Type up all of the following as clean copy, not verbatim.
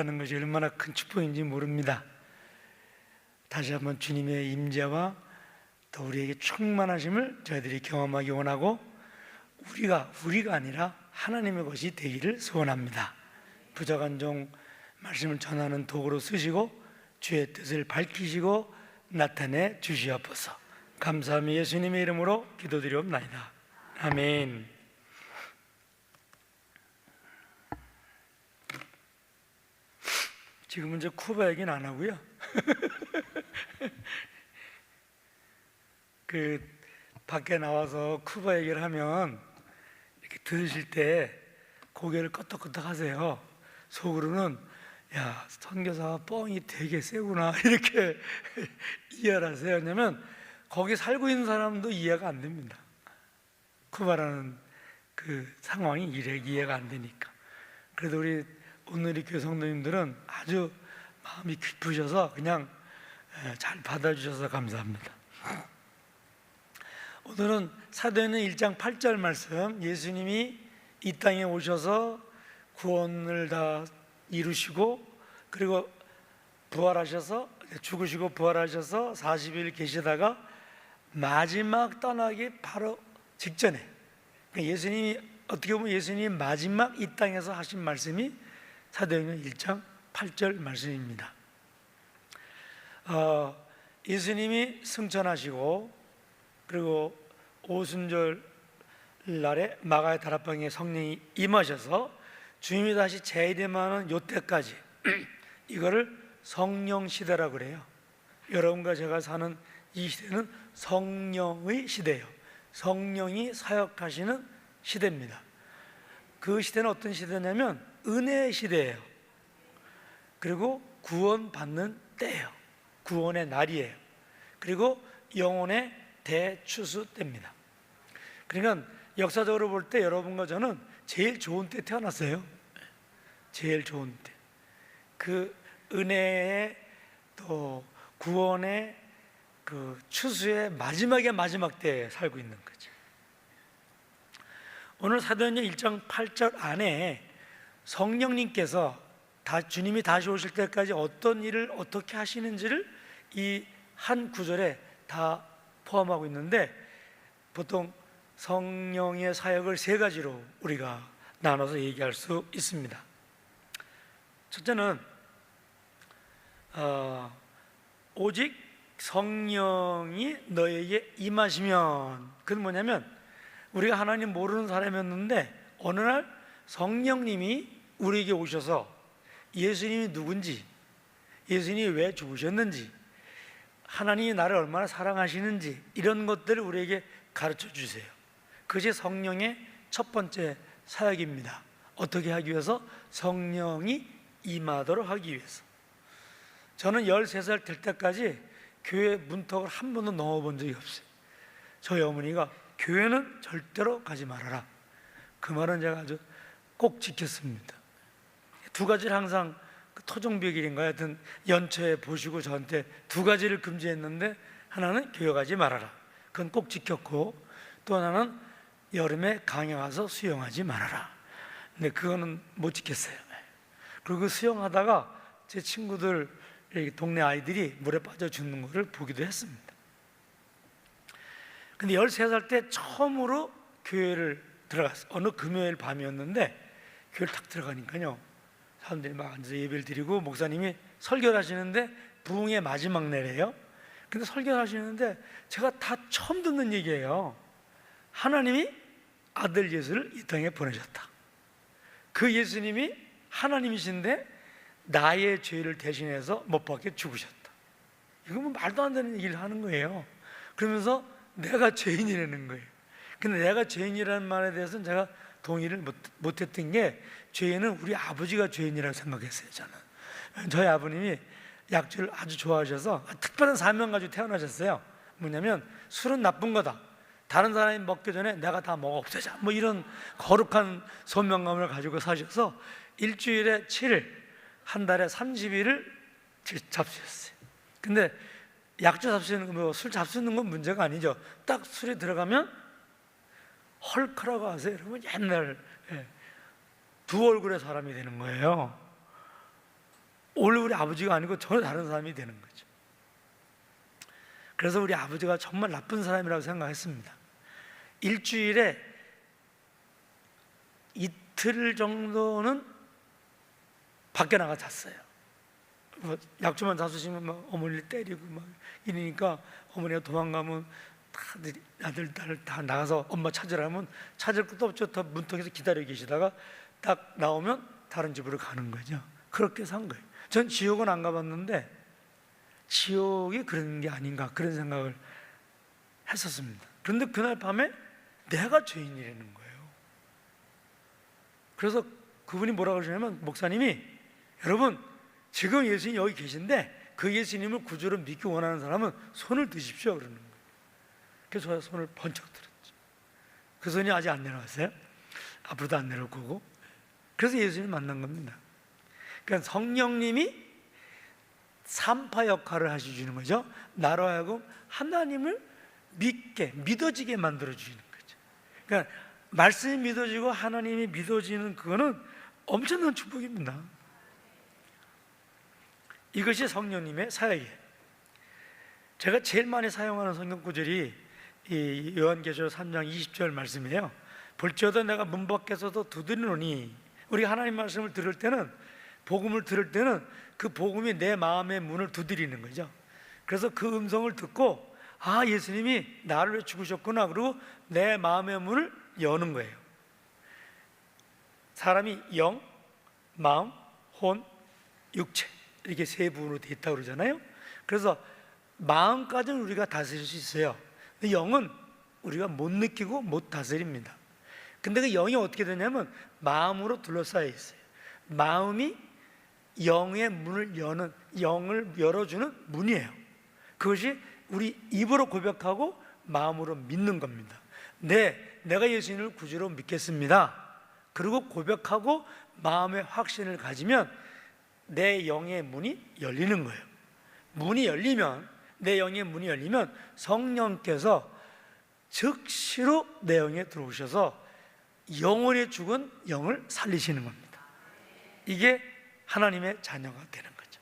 하는 것이 얼마나 큰 축복인지 모릅니다. 다시 한번 주님의 임재와 또 우리에게 충만하심을 저희들이 경험하기 원하고 우리가 아니라 하나님의 것이 되기를 소원합니다. 부족한 종 말씀을 전하는 도구로 쓰시고 주의 뜻을 밝히시고 나타내 주시옵소서. 감사하며 예수님의 이름으로 기도드리옵나이다. 아멘. 지금은 이제 쿠바 얘기는 안 하고요. 밖에 나와서 쿠바 얘기를 하면 이렇게 들으실 때 고개를 끄덕끄덕 하세요. 속으로는 야, 선교사가 뻥이 되게 세구나 이렇게 이해를 하세요. 왜냐하면 거기 살고 있는 사람도 이해가 안 됩니다. 쿠바라는 그 상황이 이해가 안 되니까. 그래도 우리 오늘의 교회 성도님들은 아주 마음이 깊으셔서 그냥 잘 받아주셔서 감사합니다. 오늘은 사도행전 1장 8절 말씀, 예수님이 이 땅에 오셔서 구원을 다 이루시고 그리고 부활하셔서 죽으시고 부활하셔서 40일 계시다가 마지막 떠나기 바로 직전에, 예수님이 어떻게 보면 예수님이 마지막 이 땅에서 하신 말씀이 사도행전 1장 8절 말씀입니다. 예수님이 승천하시고 그리고 오순절 날에 마가의 다락방에 성령이 임하셔서 주님이 다시 재림하는 요때까지 이거를 성령 시대라고 그래요. 여러분과 제가 사는 이 시대는 성령의 시대예요. 성령이 사역하시는 시대입니다. 그 시대는 어떤 시대냐면 은혜의 시대예요. 그리고 구원받는 때예요. 구원의 날이에요. 그리고 영혼의 대추수 때입니다. 그러니까 역사적으로 볼 때 여러분과 저는 제일 좋은 때 태어났어요. 제일 좋은 때. 그 은혜의 또 구원의 그 추수의 마지막의 마지막 때에 살고 있는 거죠. 오늘 사도행전 1장 8절 안에 성령님께서 주님이 다시 오실 때까지 어떤 일을 어떻게 하시는지를 이 한 구절에 다 포함하고 있는데, 보통 성령의 사역을 세 가지로 우리가 나눠서 얘기할 수 있습니다. 첫째는 오직 성령이 너에게 임하시면, 그건 뭐냐면 우리가 하나님 모르는 사람이었는데 어느 날 성령님이 우리에게 오셔서 예수님이 누군지, 예수님이 왜 죽으셨는지, 하나님이 나를 얼마나 사랑하시는지 이런 것들을 우리에게 가르쳐 주세요. 그것이 성령의 첫 번째 사역입니다. 어떻게 하기 위해서? 성령이 임하도록 하기 위해서. 저는 13살 될 때까지 교회 문턱을 한 번도 넘어본 적이 없어요. 저희 어머니가 교회는 절대로 가지 말아라, 그 말은 제가 아주 꼭 지켰습니다. 두 가지를 항상 토종벽일인가 하여튼 연초에 보시고 저한테 두 가지를 금지했는데, 하나는 교회 가지 말아라, 그건 꼭 지켰고, 또 하나는 여름에 강에 가서 수영하지 말아라. 근데 그거는 못 지켰어요. 그리고 수영하다가 제 친구들, 동네 아이들이 물에 빠져 죽는 것을 보기도 했습니다. 근데 13살 때 처음으로 교회를 들어갔어요. 어느 금요일 밤이었는데 교회를 탁 들어가니까요, 사람들이 막 앉아서 예배를 드리고 목사님이 설교를 하시는데 부흥의 마지막 날이에요. 근데 설교를 하시는데 제가 다 처음 듣는 얘기예요. 하나님이 아들 예수를 이 땅에 보내셨다. 그 예수님이 하나님이신데 나의 죄를 대신해서 못 박혀 죽으셨다. 이거 뭐 말도 안 되는 얘기를 하는 거예요. 그러면서 내가 죄인이라는 거예요. 근데 내가 죄인이라는 말에 대해서는 제가 동의를 못했던 게, 죄인은 우리 아버지가 죄인이라고 생각했어요. 저는 저희 아버님이 약주를 아주 좋아하셔서 특별한 사명 가지고 태어나셨어요. 뭐냐면 술은 나쁜 거다, 다른 사람이 먹기 전에 내가 다 먹어 없애자, 뭐 이런 거룩한 소명감을 가지고 사셔서 일주일에 7일, 한 달에 30일을 잡수셨어요. 근데 약주 잡수는 거, 술 잡수는 건 문제가 아니죠. 딱 술이 들어가면 헐크라고 하세요. 여러분, 옛날 두 얼굴의 사람이 되는 거예요. 원래 우리 아버지가 아니고 전혀 다른 사람이 되는 거죠. 그래서 우리 아버지가 정말 나쁜 사람이라고 생각했습니다. 일주일에 이틀 정도는 밖에 나가 잤어요. 약초만 잡수시면 막 어머니를 때리고 막 이러니까 어머니가 도망가면 다들 아들 딸 다 나가서 엄마 찾으라면 찾을 것도 없죠. 다 문턱에서 기다려 계시다가 딱 나오면 다른 집으로 가는 거죠. 그렇게 산 거예요. 전 지옥은 안 가봤는데 지옥이 그런 게 아닌가 그런 생각을 했었습니다. 그런데 그날 밤에 내가 죄인이라는 거예요. 그래서 그분이 뭐라고 그러냐면, 목사님이 여러분 지금 예수님이 여기 계신데 그 예수님을 구주로 믿기 원하는 사람은 손을 드십시오 그러는 거예요. 그래서 제가 손을 번쩍 들었죠. 그 손이 아직 안 내려왔어요. 앞으로도 안 내려올 거고. 그래서 예수님 만난 겁니다. 그러니까 성령님이 산파 역할을 하시는 거죠. 나로 하여금 하나님을 믿어지게 만들어 주시는 거죠. 그러니까 말씀이 믿어지고 하나님이 믿어지는 그거는 엄청난 축복입니다. 이것이 성령님의 사역이에요. 제가 제일 많이 사용하는 성경 구절이 이 요한계시록 3장 20절 말씀이에요. 볼지어다 내가 문 밖에서도 두드리노니. 우리가 하나님 말씀을 들을 때는, 복음을 들을 때는 그 복음이 내 마음의 문을 두드리는 거죠. 그래서 그 음성을 듣고 아, 예수님이 나를 위해 죽으셨구나. 그리고 내 마음의 문을 여는 거예요. 사람이 영, 마음, 혼, 육체 이렇게 세 부분으로 되어 있다고 그러잖아요. 그래서 마음까지는 우리가 다스릴 수 있어요. 근데 영은 우리가 못 느끼고 못 다스립니다. 근데 그 영이 어떻게 되냐면 마음으로 둘러싸여 있어요. 마음이 영의 문을 여는, 영을 열어주는 문이에요. 그것이 우리 입으로 고백하고 마음으로 믿는 겁니다. 내가 예수님을 구주로 믿겠습니다. 그리고 고백하고 마음의 확신을 가지면 내 영의 문이 열리는 거예요. 문이 열리면, 내 영의 문이 열리면 성령께서 즉시로 내 영에 들어오셔서 영원히 죽은 영을 살리시는 겁니다. 이게 하나님의 자녀가 되는 거죠.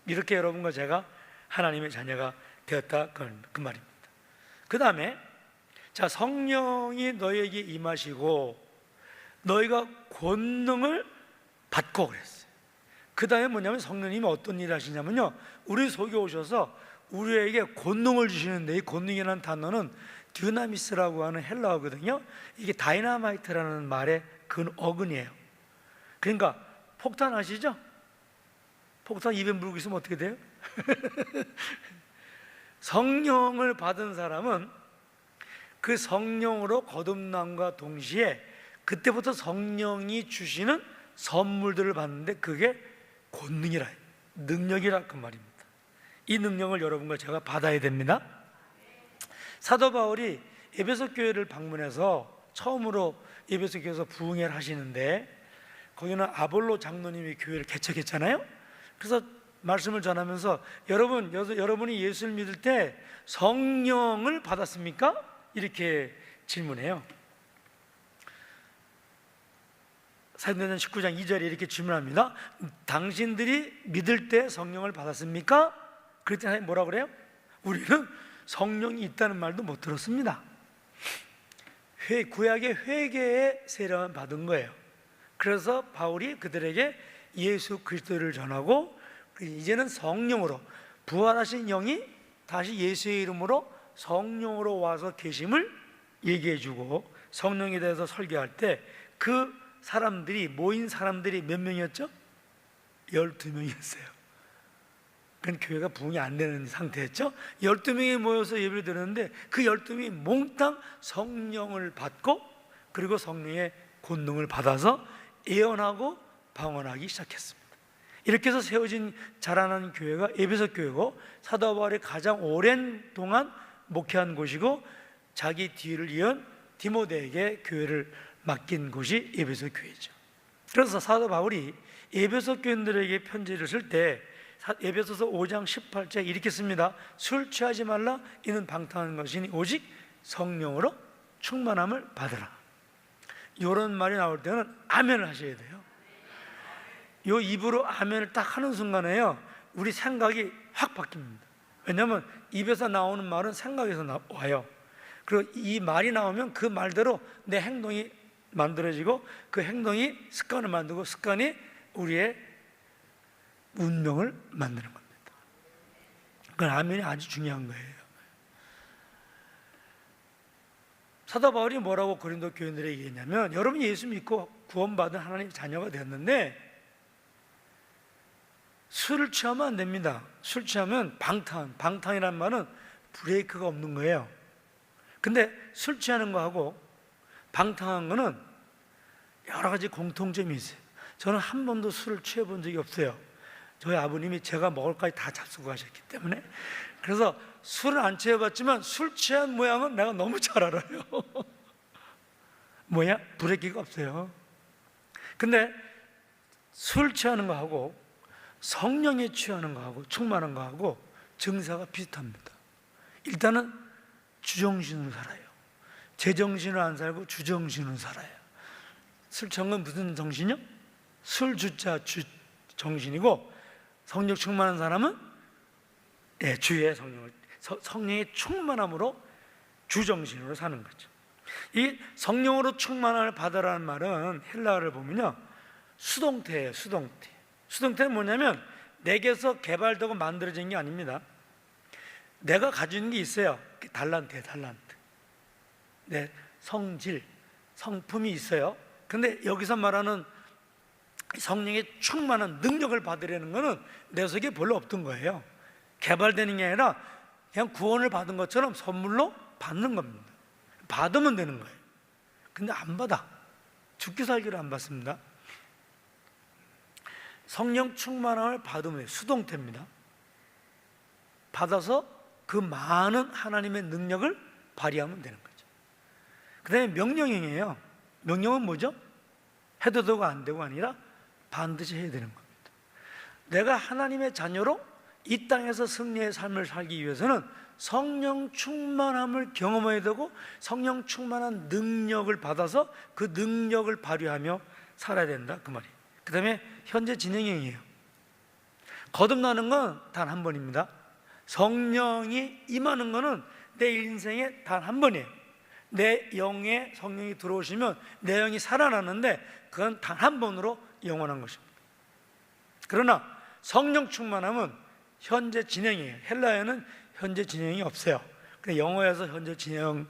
이렇게 여러분과 제가 하나님의 자녀가 되었다, 그 말입니다. 그 다음에 자, 성령이 너희에게 임하시고 너희가 권능을 받고 그랬어요. 그 다음에 뭐냐면 성령님이 어떤 일을 하시냐면요, 우리 속에 오셔서 우리에게 권능을 주시는데, 이 권능이라는 단어는 듀나미스라고 하는 헬라어거든요. 이게 다이나마이트라는 말의 그 어근이에요. 그러니까 폭탄 아시죠? 폭탄 입에 물고 있으면 어떻게 돼요? 성령을 받은 사람은 그 성령으로 거듭남과 동시에 그때부터 성령이 주시는 선물들을 받는데 그게 권능이라, 능력이라 그 말입니다. 이 능력을 여러분과 제가 받아야 됩니다. 사도 바울이 에베소 교회를 방문해서 처음으로 에베소 교회에서 부흥회를 하시는데, 거기는 아볼로 장로님이 교회를 개척했잖아요. 그래서 말씀을 전하면서 여러분이 예수를 믿을 때 성령을 받았습니까? 이렇게 질문해요. 사도행전 19장 2절에 이렇게 질문합니다. 당신들이 믿을 때 성령을 받았습니까? 그랬더니 뭐라 그래요? 우리는 성령이 있다는 말도 못 들었습니다. 구약의 회개의 세례만 받은 거예요. 그래서 바울이 그들에게 예수 그리스도를 전하고, 이제는 성령으로, 부활하신 영이 다시 예수의 이름으로 성령으로 와서 계심을 얘기해주고, 성령에 대해서 설교할 때 그 사람들이, 모인 사람들이 몇 명이었죠? 12명이었어요. 그건 교회가 부흥이 안 되는 상태였죠. 12명이 모여서 예배를 드렸는데 그 12명이 몽땅 성령을 받고, 그리고 성령의 권능을 받아서 예언하고 방언하기 시작했습니다. 이렇게 해서 세워진 자라난 교회가 에베소 교회고, 사도 바울이 가장 오랜 동안 목회한 곳이고, 자기 뒤를 이은 디모데에게 교회를 맡긴 곳이 에베소 교회죠. 그래서 사도 바울이 에베소 교인들에게 편지를 쓸 때 에베소서 5장 18절 이렇게 씁니다. 술 취하지 말라, 이는 방탕한 것이니 오직 성령으로 충만함을 받으라. 이런 말이 나올 때는 아멘을 하셔야 돼요. 요 입으로 아멘을 딱 하는 순간에요, 우리 생각이 확 바뀝니다. 왜냐하면 입에서 나오는 말은 생각에서 와요. 그리고 이 말이 나오면 그 말대로 내 행동이 만들어지고, 그 행동이 습관을 만들고, 습관이 우리의 운명을 만드는 겁니다. 그건 아멘이 아주 중요한 거예요. 사도 바울이 뭐라고 고린도 교인들에게 얘기했냐면, 여러분이 예수 믿고 구원받은 하나님의 자녀가 되었는데 술을 취하면 안 됩니다. 술 취하면 방탕이란 말은 브레이크가 없는 거예요. 근데 술 취하는 거하고 방탕한 거는 여러 가지 공통점이 있어요. 저는 한 번도 술을 취해본 적이 없어요. 저희 아버님이 제가 먹을 거까지 다 잡수고 가셨기 때문에. 그래서 술을 안 취해봤지만 술 취한 모양은 내가 너무 잘 알아요. 뭐야? 브레이크가 없어요. 근데 술 취하는 거하고 성령에 취하는 거하고 충만한 거하고 증세가 비슷합니다. 일단은 주정신으로 살아요. 제정신으로 안 살고 주정신으로 살아요. 술 취한 건 무슨 정신이요? 술 주자 주 정신이고, 성령 충만한 사람은 주의 성령의 충만함으로 주정신으로 사는 거죠. 이 성령으로 충만함을 받으라는 말은 헬라어를 보면요, 수동태예요. 수동태는 뭐냐면 내게서 개발되고 만들어진 게 아닙니다. 내가 가지고 있는 게 있어요. 달란트. 내 성질, 성품이 있어요. 근데 여기서 말하는 성령의 충만한 능력을 받으려는 것은 내 속에 별로 없던 거예요. 개발되는 게 아니라 그냥 구원을 받은 것처럼 선물로 받는 겁니다. 받으면 되는 거예요. 근데 안 받아. 죽기 살기로 안 받습니다. 성령 충만함을 받으면 수동태입니다. 받아서 그 많은 하나님의 능력을 발휘하면 되는 거죠. 그 다음에 명령형이에요. 명령은 뭐죠? 해도 되고 안 되고 아니라 반드시 해야 되는 겁니다. 내가 하나님의 자녀로 이 땅에서 승리의 삶을 살기 위해서는 성령 충만함을 경험해야 되고, 성령 충만한 능력을 받아서 그 능력을 발휘하며 살아야 된다, 그 말이에요. 그 다음에 현재 진행형이에요. 거듭나는 건 단 한 번입니다. 성령이 임하는 것은 내 인생에 단 한 번이에요. 내 영에 성령이 들어오시면 내 영이 살아나는데 그건 단 한 번으로 영원한 것입니다. 그러나 성령 충만함은 현재 진행이에요. 헬라어에는 현재 진행이 없어요. 영어에서 현재 진행을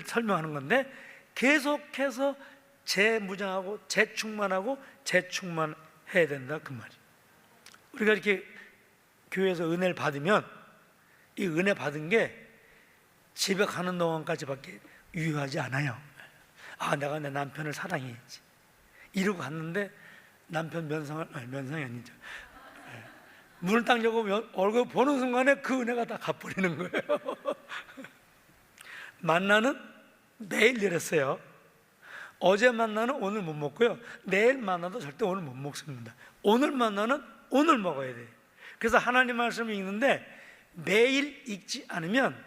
설명하는 건데, 계속해서 재무장하고 재충만하고 재충만해야 된다, 그 말이에요. 우리가 이렇게 교회에서 은혜를 받으면 이 은혜 받은 게 집에 가는 동안까지밖에 유효하지 않아요. 내가 내 남편을 사랑해야지 이러고 갔는데 남편 면상이 아니죠. 문을 딱 열고 얼굴 보는 순간에 그 은혜가 다 갚버리는 거예요. 만나는 매일 이랬어요. 어제 만나는 오늘 못 먹고요, 내일 만나도 절대 오늘 못 먹습니다. 오늘 만나는 오늘 먹어야 돼요. 그래서 하나님 말씀을 읽는데 매일 읽지 않으면,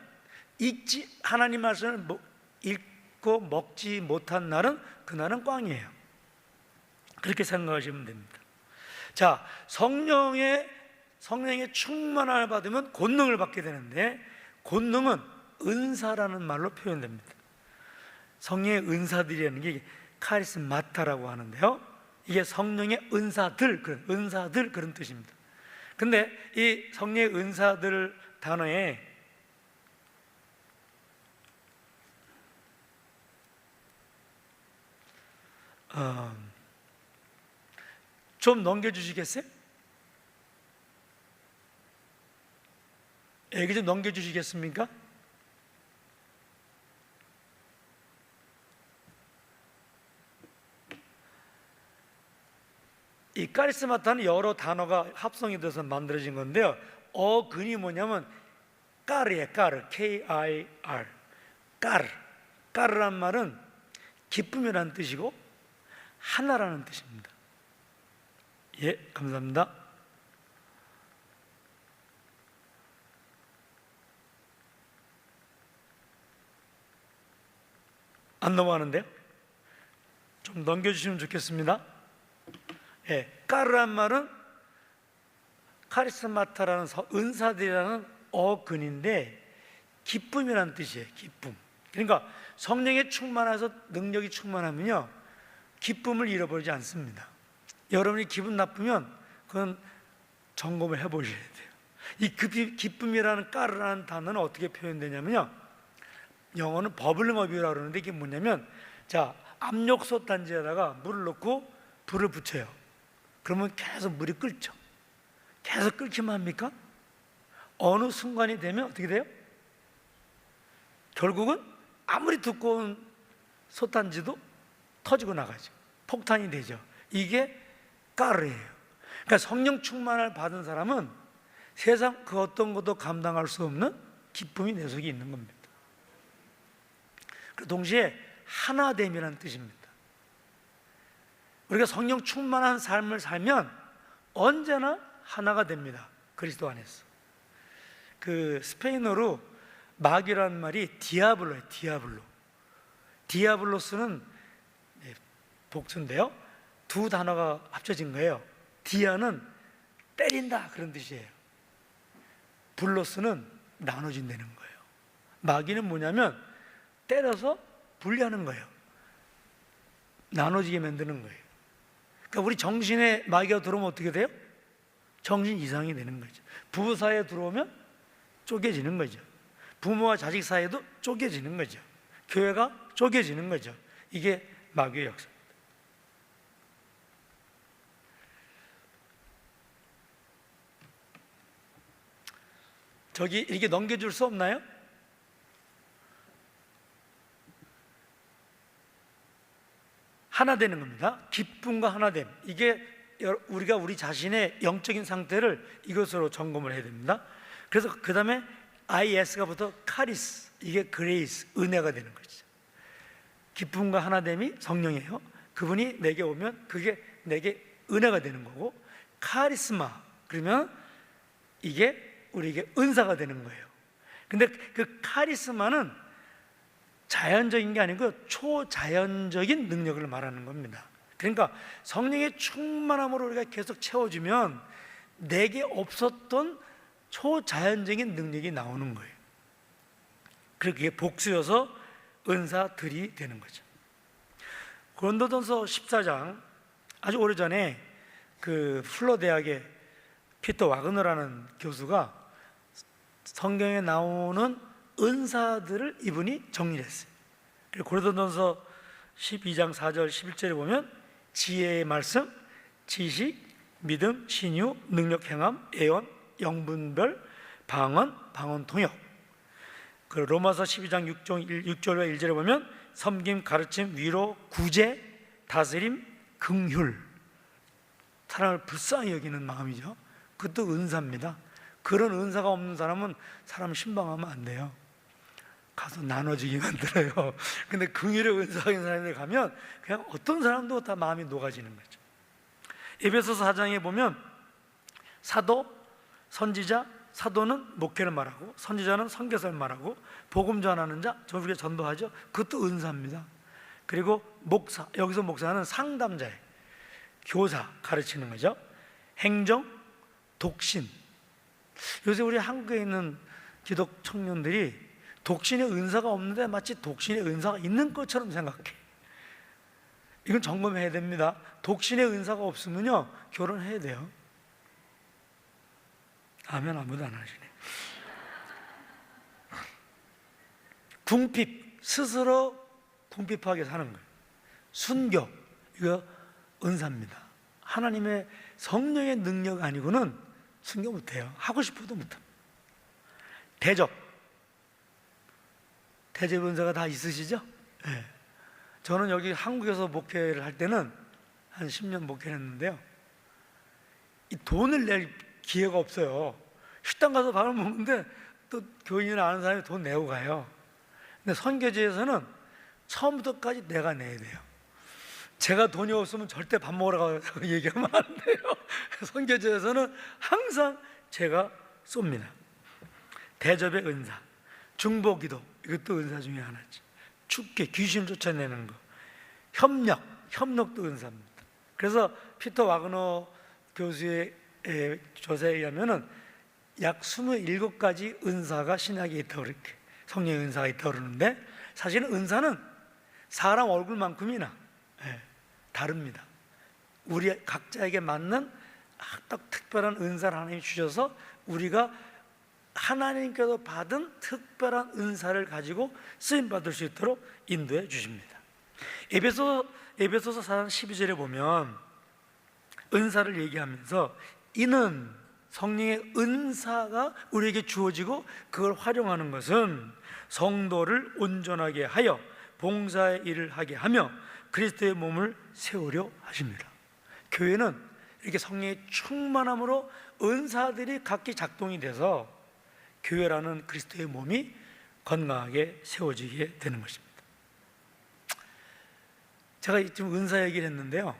하나님 말씀을 읽고 먹지 못한 날은 그날은 꽝이에요. 그렇게 생각하시면 됩니다. 자, 성령의 충만함을 받으면 권능을 받게 되는데, 권능은 은사라는 말로 표현됩니다. 성령의 은사들이라는 게 카리스마타라고 하는데요, 이게 성령의 은사들 그런 뜻입니다. 근데 이 성령의 은사들 단어에 좀 넘겨주시겠어요? 여기 좀 넘겨주시겠습니까? 이 카리스마타는 여러 단어가 합성이 돼서 만들어진 건데요, 근이 뭐냐면 까르예요. 까르, K-I-R. 까르란 말은 기쁨이라는 뜻이고 하나라는 뜻입니다. 예, 감사합니다. 안 넘어가는데요? 좀 넘겨주시면 좋겠습니다. 까르란 말은 카리스마타라는 은사들이라는 어근인데 기쁨이라는 뜻이에요. 기쁨. 그러니까 성령에 충만해서 능력이 충만하면요, 기쁨을 잃어버리지 않습니다. 여러분이 기분 나쁘면 그건 점검을 해보셔야 돼요. 이 기쁨이라는 까르라는 단어는 어떻게 표현되냐면요, 영어는 버블링업이라고 그러는데 이게 뭐냐면, 자, 압력솥 단지에다가 물을 넣고 불을 붙여요. 그러면 계속 물이 끓죠. 계속 끓기만 합니까? 어느 순간이 되면 어떻게 돼요? 결국은 아무리 두꺼운 솥단지도 터지고 나가죠. 폭탄이 되죠. 이게 까르예요. 그러니까 성령 충만을 받은 사람은 세상 그 어떤 것도 감당할 수 없는 기쁨이 내 속에 있는 겁니다. 그 동시에 하나됨이라는 뜻입니다. 우리가 성령 충만한 삶을 살면 언제나 하나가 됩니다. 그리스도 안에서. 그 스페인어로 마귀라는 말이 디아블로예요. 디아블로. 디아블로스는 복수인데요, 두 단어가 합쳐진 거예요. 디아는 때린다 그런 뜻이에요. 블로스는 나눠진다는 거예요. 마귀는 뭐냐면 때려서 분리하는 거예요. 나눠지게 만드는 거예요. 그러니까 우리 정신에 마귀가 들어오면 어떻게 돼요? 정신 이상이 되는 거죠. 부부 사이에 들어오면 쪼개지는 거죠. 부모와 자식 사이에도 쪼개지는 거죠. 교회가 쪼개지는 거죠. 이게 마귀의 역사입니다. 저기 이렇게 넘겨줄 수 없나요? 하나 되는 겁니다. 기쁨과 하나됨. 이게 우리가 우리 자신의 영적인 상태를 이것으로 점검을 해야 됩니다. 그래서 그 다음에 IS가 붙어 카리스, 이게 그레이스, 은혜가 되는 거죠. 기쁨과 하나됨이 성령이에요. 그분이 내게 오면 그게 내게 은혜가 되는 거고, 카리스마, 그러면 이게 우리에게 은사가 되는 거예요. 근데 그 카리스마는 자연적인 게 아니고 초자연적인 능력을 말하는 겁니다. 그러니까 성령의 충만함으로 우리가 계속 채워주면 내게 없었던 초자연적인 능력이 나오는 거예요. 그리고 그게 복수여서 은사들이 되는 거죠. 고린도전서 14장, 아주 오래전에 그 플러 대학의 피터 와그너라는 교수가 성경에 나오는 은사들을 이분이 정리를 했어요. 그리고 고린도전서 12장 4절 11절에 보면 지혜의 말씀, 지식, 믿음, 신유, 능력, 행함, 예언, 영분별, 방언 통역. 그 로마서 12장 6절과 1절에 보면 섬김, 가르침, 위로, 구제, 다스림, 긍휼. 사람을 불쌍히 여기는 마음이죠. 그것도 은사입니다. 그런 은사가 없는 사람은 사람 신방하면 안 돼요. 가서 나눠주게 만들어요. 근데 긍휼의 은사인 사람들 가면 그냥 어떤 사람도 다 마음이 녹아지는 거죠. 에베소서 4장에 보면 사도, 선지자, 사도는 목회를 말하고 선지자는 선교사를 말하고 복음 전하는 자, 저에게 전도하죠. 그것도 은사입니다. 그리고 목사, 여기서 목사는 상담자예요. 교사, 가르치는 거죠. 행정, 독신. 요새 우리 한국에 있는 기독 청년들이 독신의 은사가 없는데 마치 독신의 은사가 있는 것처럼 생각해. 이건 점검해야 됩니다. 독신의 은사가 없으면요, 결혼해야 돼요. 아멘. 아무도 안 하시네. 궁핍, 스스로 궁핍하게 사는 거예요. 순교, 이거 은사입니다. 하나님의 성령의 능력 아니고는 순교 못해요. 하고 싶어도 못합니다. 대접, 대접 은사가 다 있으시죠? 네. 저는 여기 한국에서 목회를 할 때는 한 10년 목회를 했는데요, 이 돈을 낼 기회가 없어요. 식당 가서 밥을 먹는데 또 교인이나 아는 사람이 돈 내고 가요. 근데 선교지에서는 처음부터까지 내가 내야 돼요. 제가 돈이 없으면 절대 밥 먹으러 가라고 얘기하면 안 돼요. 선교지에서는 항상 제가 쏩니다. 대접의 은사, 중보기도, 이것도 은사 중에 하나죠. 축계, 귀신 쫓아내는 거, 협력도 은사입니다. 그래서 피터 와그너 교수의 조사에 의하면은 약 27가지 은사가 신약에 있다고 그렇게 성령의 은사가 있다고 그러는데, 사실은 은사는 사람 얼굴만큼이나 다릅니다. 우리 각자에게 맞는 딱 특별한 은사를 하나님이 주셔서 우리가 하나님께서 받은 특별한 은사를 가지고 쓰임받을 수 있도록 인도해 주십니다. 에베소서 4장 12절에 보면 은사를 얘기하면서 이는 성령의 은사가 우리에게 주어지고 그걸 활용하는 것은 성도를 온전하게 하여 봉사의 일을 하게 하며 그리스도의 몸을 세우려 하십니다. 교회는 이렇게 성령의 충만함으로 은사들이 각기 작동이 돼서 교회라는 그리스도의 몸이 건강하게 세워지게 되는 것입니다. 제가 지금 은사 얘기를 했는데요,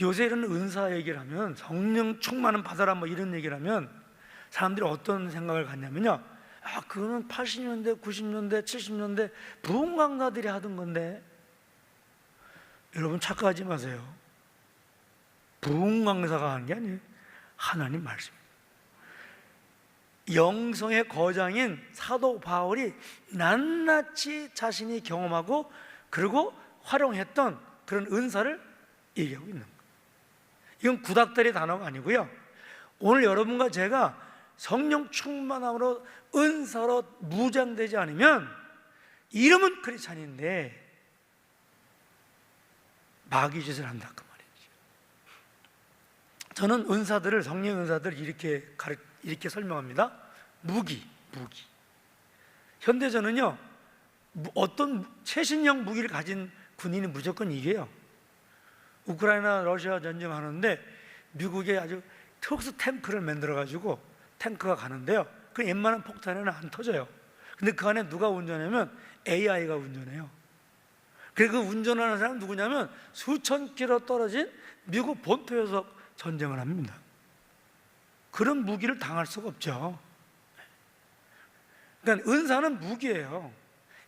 요새 이런 은사 얘기를 하면, 성령 충만은 받아라 뭐 이런 얘기를 하면 사람들이 어떤 생각을 갖냐면요, 그거는 80년대, 90년대, 70년대 부흥 강사들이 하던 건데. 여러분 착각하지 마세요. 부흥 강사가 하는 게 아니에요. 하나님 말씀입니다. 영성의 거장인 사도 바울이 낱낱이 자신이 경험하고 그리고 활용했던 그런 은사를 얘기하고 있는 거예요. 이건 구닥다리 단어가 아니고요, 오늘 여러분과 제가 성령 충만함으로 은사로 무장되지 않으면 이름은 크리스찬인데 마귀 짓을 한다 그 말이죠. 저는 은사들을, 성령 은사들을 이렇게 설명합니다. 무기. 현대전은요, 어떤 최신형 무기를 가진 군인이 무조건 이겨요. 우크라이나 러시아 전쟁하는데 미국이 아주 특수 탱크를 만들어 가지고 탱크가 가는데요, 그 웬만한 폭탄에는 안 터져요. 근데 그 안에 누가 운전하면 AI가 운전해요. 그리고 그 운전하는 사람은 누구냐면 수천 킬로 떨어진 미국 본토에서 전쟁을 합니다. 그런 무기를 당할 수가 없죠. 그러니까 은사는 무기예요.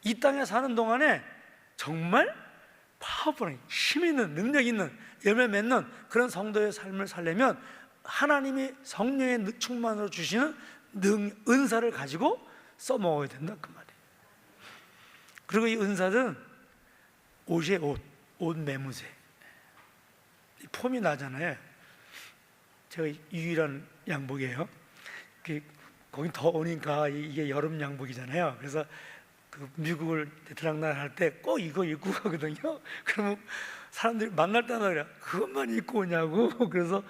이 땅에 사는 동안에 정말 파워풀한, 힘 있는, 능력 있는, 열매 맺는 그런 성도의 삶을 살려면 하나님이 성령의 충만으로 주시는 은사를 가지고 써먹어야 된다 그 말이에요. 그리고 이 은사들은 옷이에요. 옷 매무새. 폼이 나잖아요. 제가 유일한 양복이에요. 거긴 더우니까 이게 여름 양복이잖아요. 그래서 그 미국을 들락날 할 때 꼭 이거 입고 가거든요. 그러면 사람들이 만날 때마다 그래, 그것만 입고 오냐고. 그래서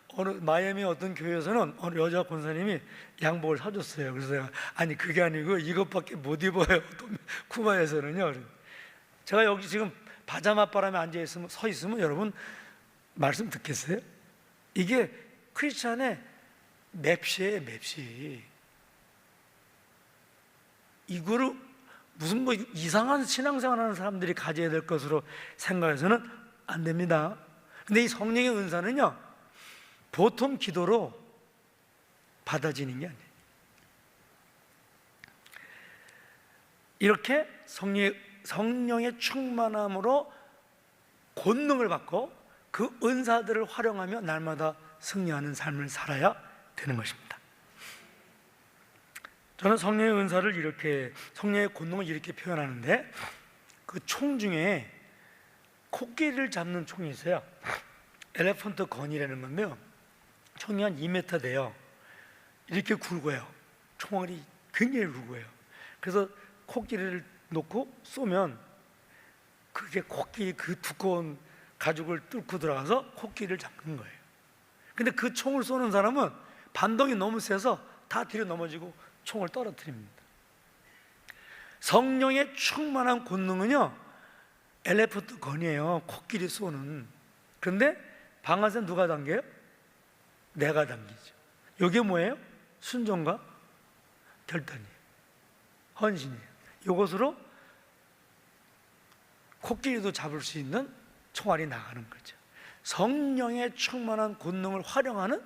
어느 마이애미 어떤 교회에서는 어느 여자 권사님이 양복을 사줬어요. 그래서 제가 아니 그게 아니고 이것밖에 못 입어요. 쿠바에서는요. 제가 여기 지금 바자마 바람에 앉아 있으면, 서 있으면 여러분 말씀 듣겠어요? 이게 크리스찬의 맵시예요, 맵시. 이거를 무슨 뭐 이상한 신앙생활하는 사람들이 가져야 될 것으로 생각해서는 안 됩니다. 근데 이 성령의 은사는요, 보통 기도로 받아지는 게 아니에요. 이렇게 성령의 충만함으로 권능을 받고 그 은사들을 활용하며 날마다 승리하는 삶을 살아야 되는 것입니다. 저는 성령의 은사를 이렇게, 성령의 권능을 이렇게 표현하는데, 그 총 중에 코끼리를 잡는 총이 있어요. 엘레펀트 건이라는 건데요, 총이 한 2m 돼요. 이렇게 굵어요. 총알이 굉장히 굵어요. 그래서 코끼리를 놓고 쏘면 그게 코끼리 그 두꺼운 가죽을 뚫고 들어가서 코끼리를 잡는 거예요. 근데 그 총을 쏘는 사람은 반동이 너무 세서 다 뒤로 넘어지고 총을 떨어뜨립니다. 성령의 충만한 권능은요, 엘레펀트 건이에요. 코끼리 쏘는. 그런데 방아쇠는 누가 당겨요? 내가 당기죠. 이게 뭐예요? 순종과 결단이에요. 헌신이에요. 이것으로 코끼리도 잡을 수 있는 총알이 나가는 거죠. 성령의 충만한 권능을 활용하는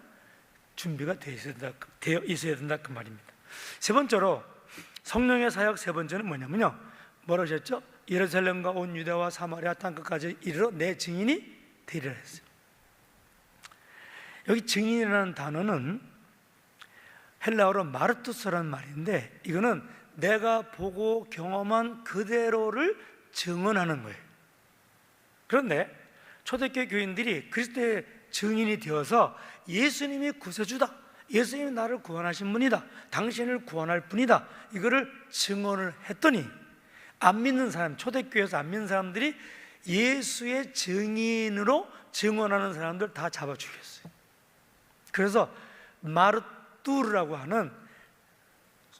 준비가 되어 있어야 된다 그 말입니다. 세 번째로 성령의 사역 세 번째는 뭐냐면요, 뭐라고 하셨죠? 예루살렘과 온 유대와 사마리아 땅끝까지 이르러 내 증인이 되리라 했어요. 여기 증인이라는 단어는 헬라어로 마르투스라는 말인데, 이거는 내가 보고 경험한 그대로를 증언하는 거예요. 그런데 초대교회 교인들이 그리스도의 증인이 되어서 예수님이 구세주다, 예수님이 나를 구원하신 분이다, 당신을 구원할 분이다, 이거를 증언을 했더니 안 믿는 사람, 초대교회에서 안 믿는 사람들이 예수의 증인으로 증언하는 사람들 다 잡아 죽였어요. 그래서 마르투르라고 하는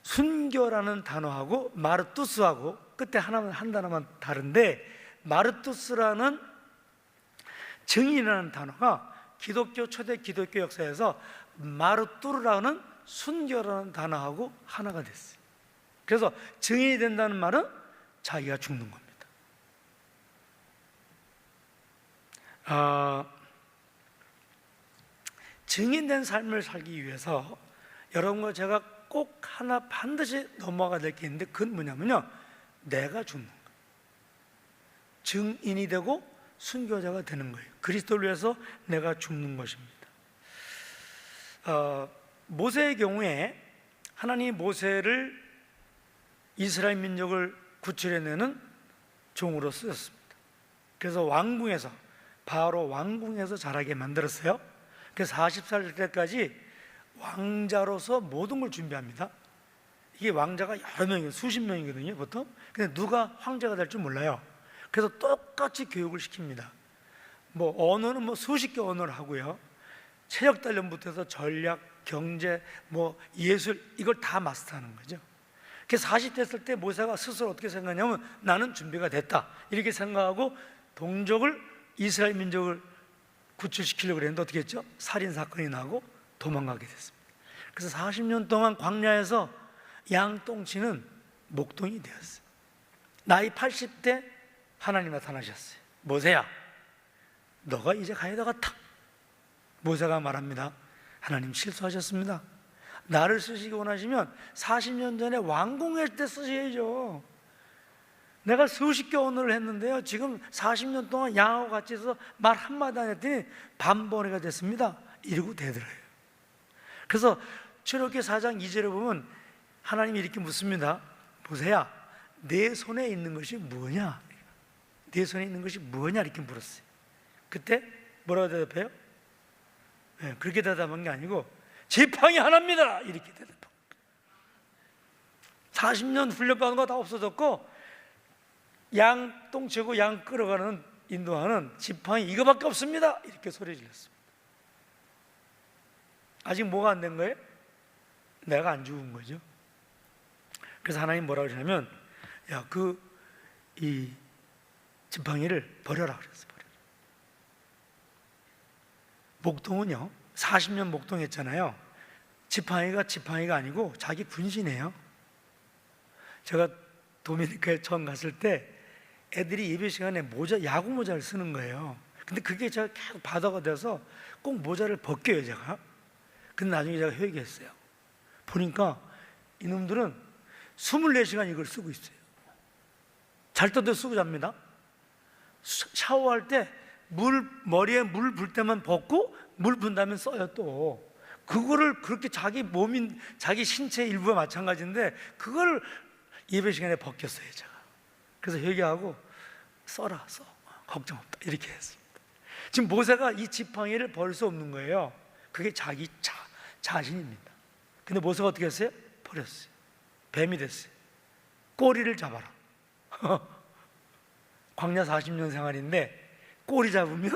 순교라는 단어하고 마르투스하고 끝에 한 단어만 다른데, 마르투스라는 증인이라는 단어가 기독교 초대 기독교 역사에서 마르투르라는 순교라는 단어하고 하나가 됐어요. 그래서 증인이 된다는 말은 자기가 죽는 겁니다. 증인된 삶을 살기 위해서 여러분과 제가 꼭 하나 반드시 넘어가야 될 게 있는데, 그건 뭐냐면요, 내가 죽는 거예요. 증인이 되고 순교자가 되는 거예요. 그리스도를 위해서 내가 죽는 것입니다. 모세의 경우에 하나님이 모세를 이스라엘 민족을 구출해내는 종으로 쓰였습니다. 그래서 왕궁에서, 바로 왕궁에서 자라게 만들었어요. 그래서 40살 때까지 왕자로서 모든 걸 준비합니다. 이게 왕자가 여러 명이에요. 수십 명이거든요, 보통. 근데 누가 황제가 될 줄 몰라요. 그래서 똑같이 교육을 시킵니다. 뭐 언어는 뭐 수십 개 언어를 하고요, 체력 단련부터 해서 전략, 경제, 뭐 예술, 이걸 다 마스터하는 거죠. 그래서 40대 됐을 때 모세가 스스로 어떻게 생각하냐면, 나는 준비가 됐다, 이렇게 생각하고 동족을, 이스라엘 민족을 구출시키려고 그랬는데 어떻게 했죠? 살인사건이 나고 도망가게 됐습니다. 그래서 40년 동안 광야에서 양똥치는 목동이 되었어요. 나이 80대 하나님 나타나셨어요. 모세야, 너가 이제 가야 되겠다. 모세가 말합니다. 하나님, 실수하셨습니다. 나를 쓰시기 원하시면 40년 전에 왕궁할 때 쓰셔야죠. 내가 수십 개 언어를 했는데요, 지금 40년 동안 양하고 같이 해서 말 한마디 안 했더니 반번회가 됐습니다. 이러고 대들어요. 그래서 출애굽기 4장 2절에 보면 하나님이 이렇게 묻습니다. 모세야, 내 손에 있는 것이 뭐냐? 내 손에 있는 것이 뭐냐? 이렇게 물었어요. 그때 뭐라고 대답해요? 네, 그렇게 대답한 게 아니고 지팡이 하나입니다, 이렇게 대답합니다. 40년 훈련받은 거 다 없어졌고, 양 똥치고 양 끌어가는 인도하는 지팡이 이거밖에 없습니다, 이렇게 소리 질렀습니다. 아직 뭐가 안 된 거예요? 내가 안 죽은 거죠. 그래서 하나님 뭐라고 하냐면, 야, 이 지팡이를 버려라 그랬어요. 버려라. 목동은요, 40년 목동했잖아요. 지팡이가 아니고 자기 분신이에요. 제가 도미니카에 처음 갔을 때 애들이 예배 시간에 야구 모자를 쓰는 거예요. 근데 그게 제가 계속 바다가 돼서 꼭 모자를 벗겨요, 제가. 근데 나중에 제가 회개했어요. 보니까 이놈들은 24시간 이걸 쓰고 있어요. 잘 때도 쓰고 잡니다. 샤워할 때 머리에 물 불 때만 벗고 물 분 다음에 써요. 또 그거를 그렇게 자기 신체 일부와 마찬가지인데 그걸 예배 시간에 벗겼어요, 제가. 그래서 회개하고 써 걱정 없다, 이렇게 했습니다. 지금 모세가 이 지팡이를 버릴 수 없는 거예요. 그게 자기 자신입니다. 근데 모세가 어떻게 했어요? 버렸어요. 뱀이 됐어요. 꼬리를 잡아라. 광야 40년 생활인데 꼬리 잡으면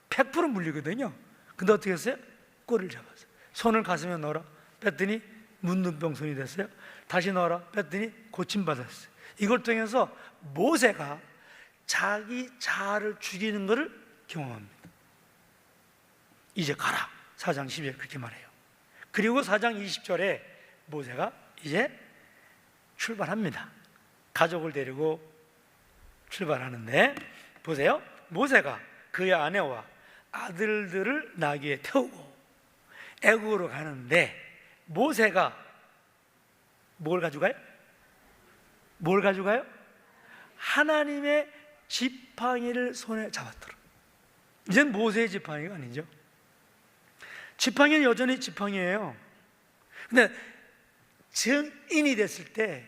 100% 물리거든요. 근데 어떻게 했어요? 꼬리를 잡았어요. 손을 가슴에 넣어라. 뺐더니 문둥병손이 됐어요. 다시 넣어라. 뺐더니 고침받았어요. 이걸 통해서 모세가 자기 자아를 죽이는 것을 경험합니다. 이제 가라. 4장 10절 그렇게 말해요. 그리고 4장 20절에 모세가 이제 출발합니다. 가족을 데리고 출발하는데 보세요. 모세가 그의 아내와 아들들을 나귀에 태우고 애국으로 가는데 모세가 뭘 가져가요? 뭘 가져가요? 하나님의 지팡이를 손에 잡았더라. 이젠 모세의 지팡이가 아니죠. 지팡이는 여전히 지팡이에요. 근데 증인이 됐을 때,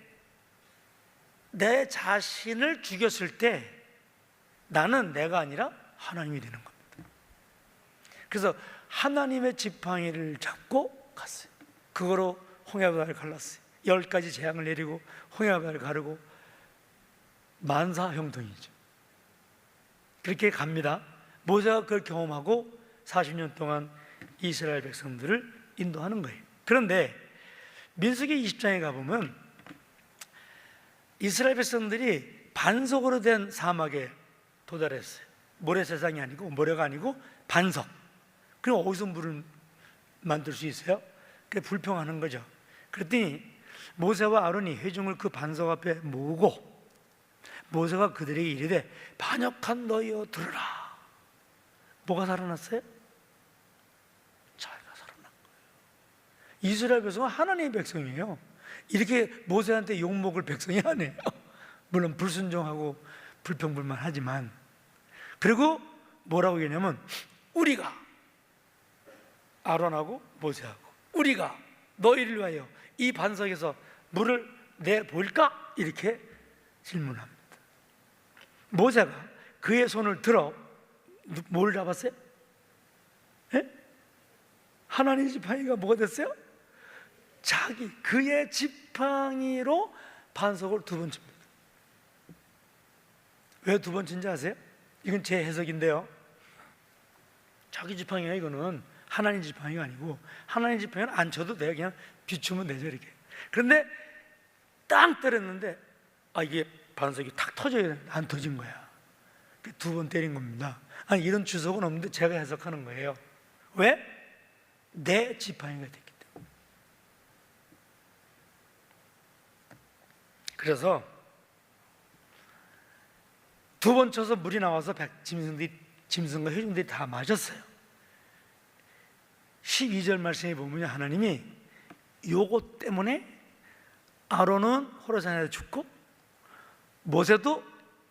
내 자신을 죽였을 때 나는 내가 아니라 하나님이 되는 겁니다. 그래서 하나님의 지팡이를 잡고 갔어요. 그거로 홍해바다를 갈랐어요. 10가지 재앙을 내리고 홍해바다를 가르고 만사형통이죠. 그렇게 갑니다. 모세가 그걸 경험하고 40년 동안 이스라엘 백성들을 인도하는 거예요. 그런데 민수기 20장에 가보면 이스라엘 백성들이 반석으로 된 사막에 도달했어요. 모래세상이 아니고, 모래가 아니고 반석. 그럼 어디서 물을 만들 수 있어요? 그게 불평하는 거죠. 그랬더니 모세와 아론이 회중을 그 반석 앞에 모으고 모세가 그들에게 이르되 반역한 너희여 들으라. 뭐가 살아났어요? 자기가 살아난 거예요. 이스라엘 백성은 하나님의 백성이에요. 이렇게 모세한테 욕먹을 백성이 아니에요. 물론 불순종하고 불평불만하지만. 그리고 뭐라고 얘기하냐면, 우리가, 아론하고 모세하고 우리가 너희를 위하여 이 반석에서 물을 내볼까? 이렇게 질문합니다. 모세가 그의 손을 들어 뭘 잡았어요? 에? 하나님의 지팡이가 뭐가 됐어요? 그의 지팡이로 반석을 2번 칩니다. 왜 2번 친지 아세요? 이건 제 해석인데요, 자기 지팡이가, 이거는 하나님 지팡이가 아니고, 하나님 지팡이는 안 쳐도 내가 그냥 비추면 되죠, 이렇게. 그런데 땅 때렸는데 이게 반석이 탁 터져야 되는데 안 터진 거야. 2번 때린 겁니다. 아니, 이런 주석은 없는데 제가 해석하는 거예요. 왜? 내 지팡이가 됐기 때문에. 그래서 2번 쳐서 물이 나와서 짐승과 회중들이 다 마셨어요. 12절 말씀에 보면 하나님이 요것 때문에 아론은 호레산에서 죽고 모세도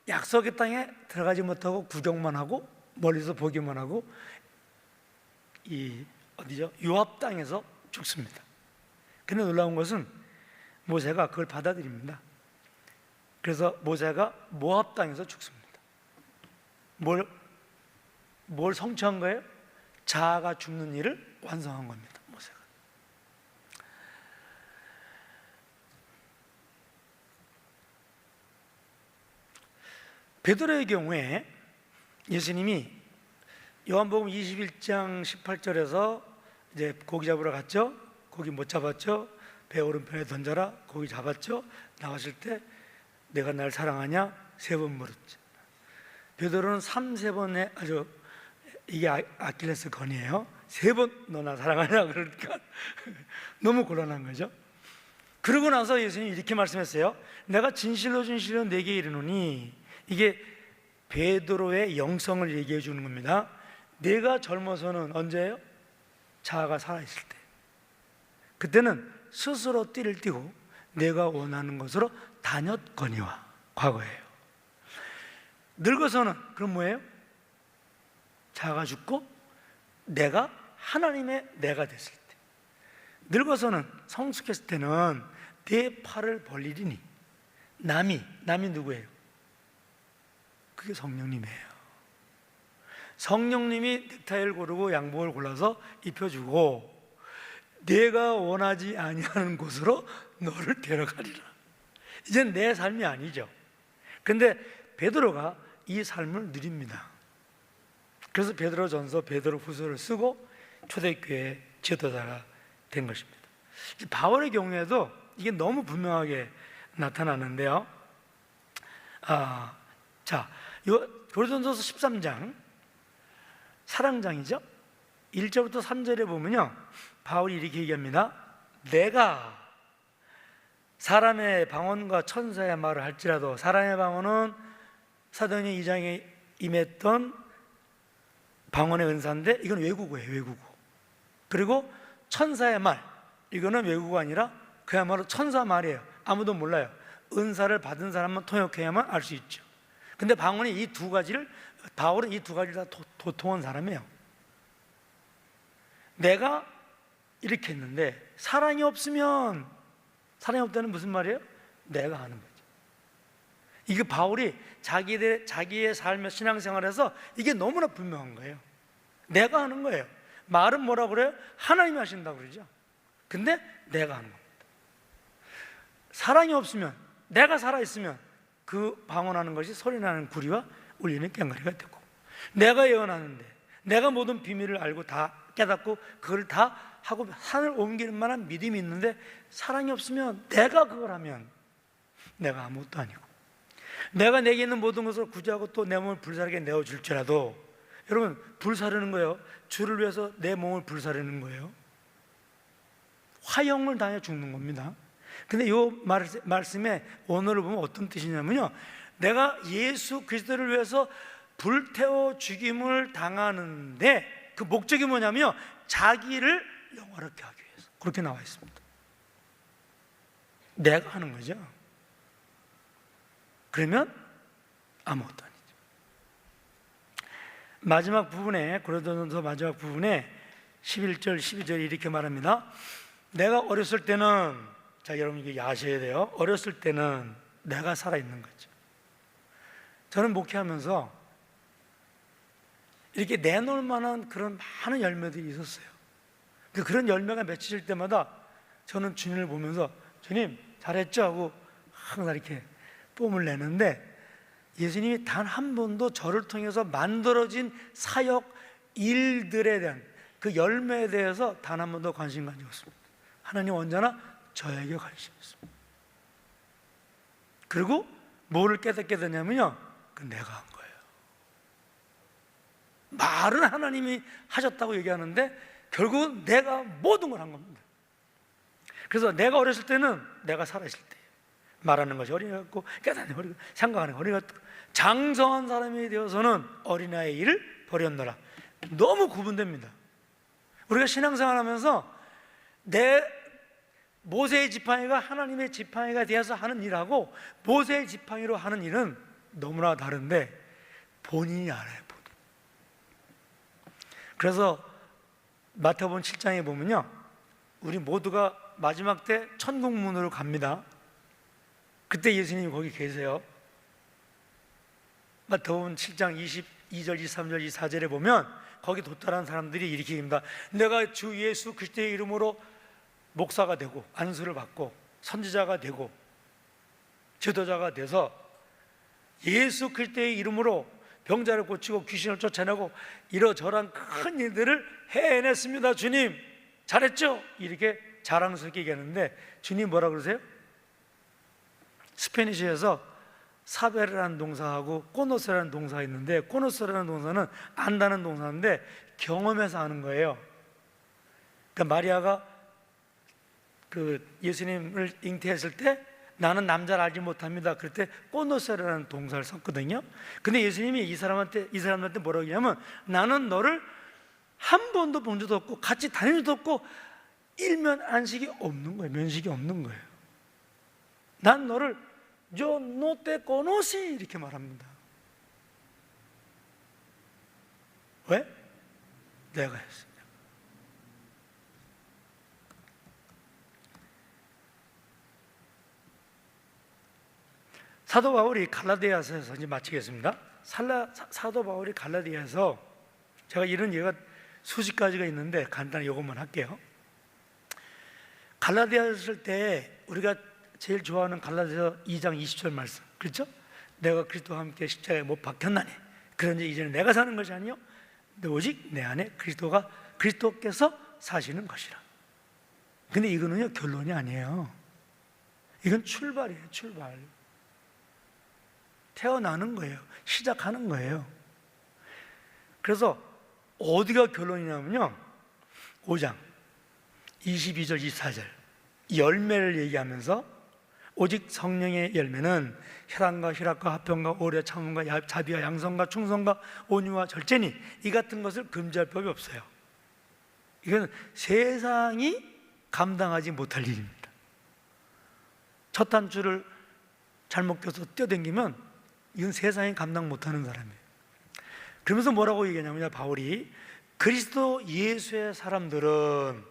약속의 땅에 들어가지 못하고 구경만 하고 멀리서 보기만 하고 요압 땅에서 죽습니다. 근데 놀라운 것은 모세가 그걸 받아들입니다. 그래서 모세가 모압 땅에서 죽습니다. 뭘 성취한 거예요? 자아가 죽는 일을 완성한 겁니다, 모세가. 베드로의 경우에 예수님이 요한복음 21장 18절에서 이제 고기 잡으러 갔죠. 고기 못 잡았죠. 배 오른편에 던져라. 고기 잡았죠. 나왔을 때 내가 날 사랑하냐? 3번 물었죠. 베드로는 3-4번에 이게 아킬레스 건이에요. 3번 너 나 사랑하냐? 그러니까 너무 곤란한 거죠. 그러고 나서 예수님이 이렇게 말씀했어요. 내가 진실로 진실로 내게 이르노니, 이게 베드로의 영성을 얘기해 주는 겁니다. 내가 젊어서는 언제예요? 자아가 살아있을 때. 그때는 스스로 띠를 띠고 내가 원하는 것으로 다녔거니와, 과거예요. 늙어서는 그럼 뭐예요? 자아가 죽고 내가 하나님의 내가 됐을 때. 늙어서는, 성숙했을 때는 내 팔을 벌리리니, 남이 누구예요? 그게 성령님이에요. 성령님이 넥타이를 고르고 양복을 골라서 입혀주고 내가 원하지 아니하는 곳으로 너를 데려가리라. 이젠 내 삶이 아니죠. 근데 베드로가 이 삶을 누립니다. 그래서 베드로전서, 베드로후서를 쓰고 초대교회 지도자가 된 것입니다. 바울의 경우에도 이게 너무 분명하게 나타나는데요. 고린도전서 13장, 사랑장이죠. 1절부터 3절에 보면요, 바울이 이렇게 얘기합니다. 내가 사람의 방언과 천사의 말을 할지라도, 사람의 방언은 사도행전 2장에 임했던 방언의 은사인데 이건 외국어예요, 외국어. 그리고 천사의 말, 이거는 외국어가 아니라 그야말로 천사 말이에요. 아무도 몰라요. 은사를 받은 사람만 통역해야만 알 수 있죠. 근데 바울은 이 두 가지를 다 도통한 사람이에요. 내가 이렇게 했는데 사랑이 없으면, 사랑이 없다는 무슨 말이에요? 내가 하는 거죠. 이게 바울이 자기의 삶의 신앙생활에서 이게 너무나 분명한 거예요. 내가 하는 거예요. 말은 뭐라 그래요? 하나님이 하신다고 그러죠. 근데 내가 하는 겁니다. 사랑이 없으면, 내가 살아있으면 그 방언하는 것이 소리나는 구리와 울리는 꽹과리가 되고, 내가 예언하는데 내가 모든 비밀을 알고 다 깨닫고 그걸 다 하고 산을 옮기는 만한 믿음이 있는데 사랑이 없으면, 내가 그걸 하면 내가 아무것도 아니고, 내가 내게 있는 모든 것을 구제하고 또 내 몸을 불사르게 내어줄지라도, 여러분 불사르는 거예요. 주를 위해서 내 몸을 불사르는 거예요. 화형을 당해 죽는 겁니다. 근데 이 말씀의 원어를 보면 어떤 뜻이냐면요, 내가 예수 그리스도를 위해서 불태워 죽임을 당하는데 그 목적이 뭐냐면요, 자기를 영화롭게 하기 위해서, 그렇게 나와 있습니다. 내가 하는 거죠. 그러면 아무것도 아니죠. 마지막 부분에, 고린도전서 마지막 부분에 11절 12절에 이렇게 말합니다. 내가 어렸을 때는, 자 여러분 이게 아셔야 돼요. 어렸을 때는 내가 살아있는 거죠. 저는 목회하면서 이렇게 내놓을 만한 그런 많은 열매들이 있었어요. 그런 열매가 맺혀질 때마다 저는 주님을 보면서 주님 잘했죠 하고 항상 이렇게 뽐을 내는데, 예수님이 단 한 번도 저를 통해서 만들어진 사역 일들에 대한 그 열매에 대해서 단 한 번도 관심 가지고 없습니다. 하나님 언제나 저에게 관심이 있습니다. 그리고 뭐를 깨닫게 되냐면요, 그 내가 한 거예요. 말은 하나님이 하셨다고 얘기하는데 결국은 내가 모든 걸 한 겁니다. 그래서 내가 어렸을 때는 내가 살아있을 때 말하는 것이 어린애 같고 깨닫는 어린애, 생각하는 게 어린애 같고, 장성한 사람이 되어서는 어린아이의 일을 버렸노라. 너무 구분됩니다. 우리가 신앙생활하면서 내 모세의 지팡이가 하나님의 지팡이가 되어서 하는 일하고 모세의 지팡이로 하는 일은 너무나 다른데 본인이 알아요, 본인. 그래서 마태복음 7장에 보면요, 우리 모두가 마지막 때 천국문으로 갑니다. 그때 예수님이 거기 계세요. 마태복음 7장 22절, 23절, 24절에 보면 거기 도달한 사람들이 이렇게 얘기합니다. 내가 주 예수 그리스도의 이름으로 목사가 되고 안수를 받고 선지자가 되고 지도자가 돼서 예수 그리스도의 이름으로 병자를 고치고 귀신을 쫓아내고 이러저러한 큰 일들을 해냈습니다. 주님 잘했죠? 이렇게 자랑스럽게 얘기하는데 주님 뭐라 그러세요? 스페니쉬에서 사베르라는 동사하고 코노스라는 동사가 있는데, 코노스라는 동사는 안다는 동사인데 경험해서 하는 거예요. 그러니까 마리아가 그 예수님을 잉태했을 때 나는 남자를 알지 못합니다. 그럴 때 코노스라는 동사를 썼거든요. 근데 예수님이 이 사람한테 뭐라고 하냐면, 나는 너를 한 번도 본 적도 없고 같이 다닌 적도 없고 일면 안식이 없는 거예요. 면식이 없는 거예요. 난 너를 Yo no te conocí 이렇게 말합니다. 왜? 내가 했습니다. 사도 바울이 갈라디아서에서 이제 마치겠습니다. 사도 바울이 갈라디아에서, 제가 이런 예가 수십 가지가 있는데 간단히 이것만 할게요. 갈라디아였을 때 우리가 제일 좋아하는 갈라디아서 2장 20절 말씀, 그렇죠? 내가 그리스도와 함께 십자가에 못 박혔나니 그런지 이제는 내가 사는 것이 아니요 오직 내 안에 그리스도께서 사시는 것이라. 근데 이거는요 결론이 아니에요. 이건 출발이에요. 출발. 태어나는 거예요. 시작하는 거예요. 그래서 어디가 결론이냐면요, 5장 22절 24절 열매를 얘기하면서, 오직 성령의 열매는 혈안과 희락과 화평과 오래 참음과 자비와 양성과 충성과 온유와 절제니 이 같은 것을 금지할 법이 없어요. 이건 세상이 감당하지 못할 일입니다. 첫 단추를 잘못 껴서 뛰어댕기면 이건 세상이 감당 못하는 사람이에요. 그러면서 뭐라고 얘기하냐면, 바울이 그리스도 예수의 사람들은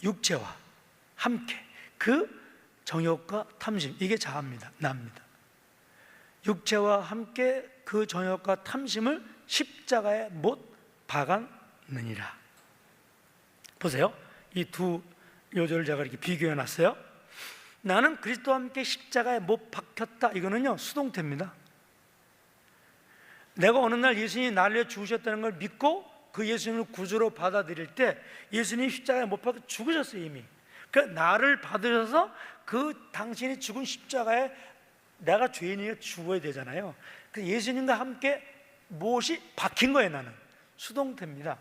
육체와 함께 그 정욕과 탐심, 이게 자아입니다. 나입니다. 육체와 함께 그 정욕과 탐심을 십자가에 못 박았느니라. 보세요. 이 두 요절을 제가 이렇게 비교해 놨어요. 나는 그리스도와 함께 십자가에 못 박혔다. 이거는요, 수동태입니다. 내가 어느 날 예수님이 나를 위해 죽으셨다는 걸 믿고 그 예수님을 구주로 받아들일 때 예수님이 십자가에 못 박혀 죽으셨어요, 이미. 그러니까 나를 받으셔서 그 당신이 죽은 십자가에 내가 죄인이니까 죽어야 되잖아요. 그래서 예수님과 함께 못이 박힌 거예요. 나는 수동태입니다.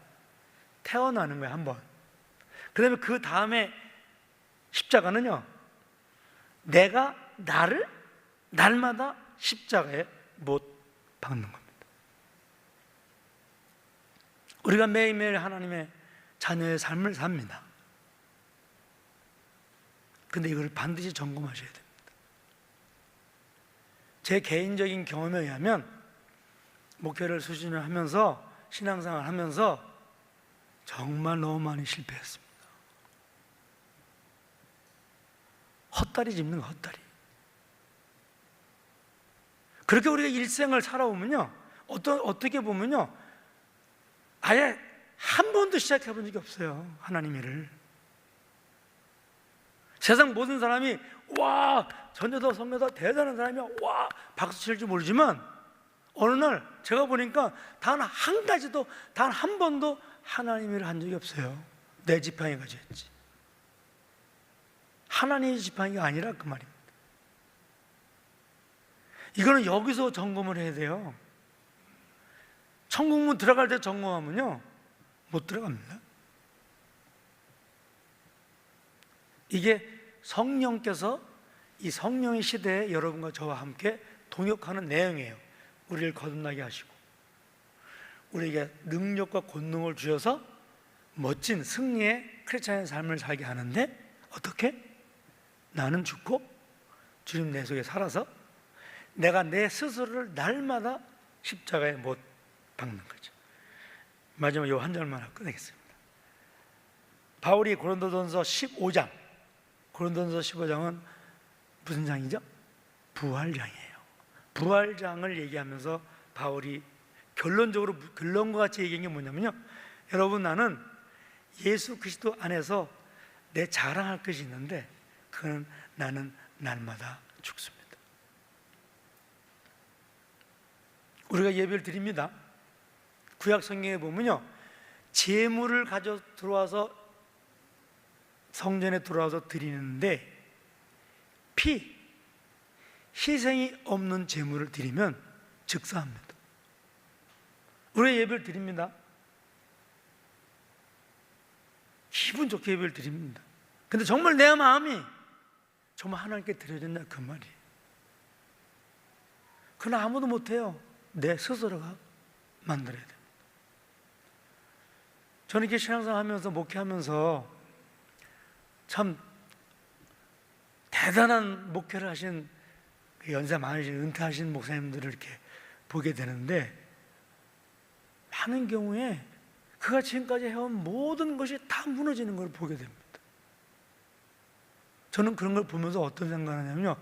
태어나는 거예요, 한번. 그 다음에 그 다음에 십자가는요, 내가 나를 날마다 십자가에 못 박는 겁니다. 우리가 매일매일 하나님의 자녀의 삶을 삽니다. 근데 이걸 반드시 점검하셔야 됩니다. 제 개인적인 경험에 의하면 목회를 수십 년 하면서 신앙생활 하면서 정말 너무 많이 실패했습니다. 헛다리 짚는 거, 헛다리. 그렇게 우리가 일생을 살아오면요, 어떻게 보면요, 아예 한 번도 시작해 본 적이 없어요. 하나님 일을. 세상 모든 사람이 와, 전도다 성도다 대단한 사람이야, 와, 박수 칠 줄 모르지만 어느 날 제가 보니까 단 한 가지도, 단 한 번도 하나님 일을 한 적이 없어요. 내 지팡이 가지고 했지. 하나님의 지팡이가 아니라 그 말입니다. 이거는 여기서 점검을 해야 돼요. 천국문 들어갈 때 점검하면요, 못 들어갑니다. 이게 성령께서 이 성령의 시대에 여러분과 저와 함께 동역하는 내용이에요. 우리를 거듭나게 하시고 우리에게 능력과 권능을 주셔서 멋진 승리의 크리스찬의 삶을 살게 하는데, 어떻게? 나는 죽고 주님 내 속에 살아서 내가 내 스스로를 날마다 십자가에 못 박는 거죠. 마지막 이 한 절만 하고 끝내겠습니다. 바울이 고린도전서 15장, 고린도전서 15장은 무슨 장이죠? 부활장이에요. 부활장을 얘기하면서 바울이 결론적으로 결론과 같이 얘기한 게 뭐냐면요, 여러분, 나는 예수 그리스도 안에서 내 자랑할 것이 있는데 그는 나는 날마다 죽습니다. 우리가 예배를 드립니다. 구약 성경에 보면요, 제물을 가져 들어와서 성전에 들어와서 드리는데 희생이 없는 제물을 드리면 즉사합니다. 우리가 예배를 드립니다. 기분 좋게 예배를 드립니다. 근데 정말 내 마음이 정말 하나님께 드려졌냐, 그 말이에요. 그건 아무도 못해요. 내 스스로가 만들어야 됩니다. 저는 이렇게 신앙생활 하면서, 목회하면서 참 대단한 목회를 하신, 연세 많으신, 은퇴하신 목사님들을 이렇게 보게 되는데, 많은 경우에 그가 지금까지 해온 모든 것이 다 무너지는 걸 보게 됩니다. 저는 그런 걸 보면서 어떤 생각을 하냐면요,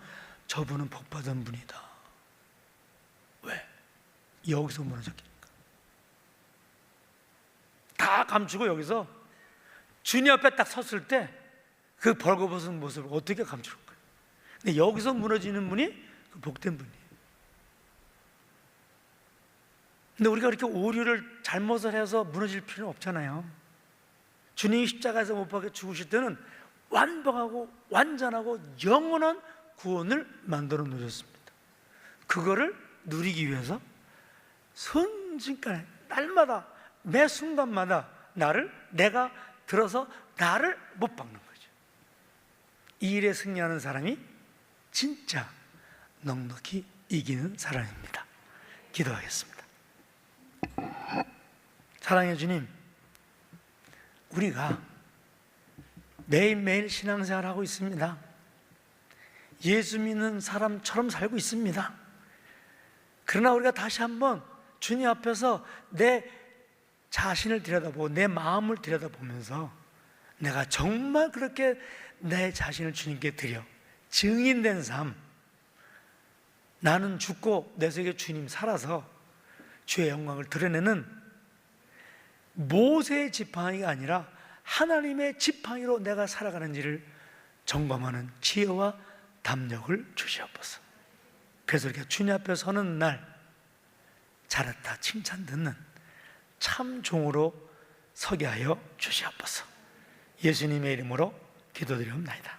저분은 복받은 분이다. 왜? 여기서 무너졌으니까. 다 감추고 여기서 주님 앞에 딱 섰을 때 그 벌거벗은 모습을 어떻게 감출까? 근데 여기서 무너지는 분이 그 복된 분이에요. 근데 우리가 그렇게 오류를 잘못을 해서 무너질 필요는 없잖아요. 주님이 십자가에서 못 박혀 죽으실 때는 완벽하고 완전하고 영원한 구원을 만들어 놓으셨습니다. 그거를 누리기 위해서 순식간에 날마다 매 순간마다 내가 들어서 나를 못 박는 거죠. 이 일에 승리하는 사람이 진짜 넉넉히 이기는 사람입니다. 기도하겠습니다. 사랑의 주님, 우리가 매일매일 신앙생활하고 있습니다. 예수 믿는 사람처럼 살고 있습니다. 그러나 우리가 다시 한번 주님 앞에서 내 자신을 들여다보고 내 마음을 들여다보면서 내가 정말 그렇게 내 자신을 주님께 드려 증인된 삶, 나는 죽고 내 속에 주님 살아서 주의 영광을 드러내는 모세의 지팡이가 아니라 하나님의 지팡이로 내가 살아가는지를 점검하는 지혜와 담력을 주시옵소서. 그래서 이렇게 주님 앞에 서는 날 잘했다 칭찬 듣는 참 종으로 서게 하여 주시옵소서. 예수님의 이름으로 기도드리옵나이다.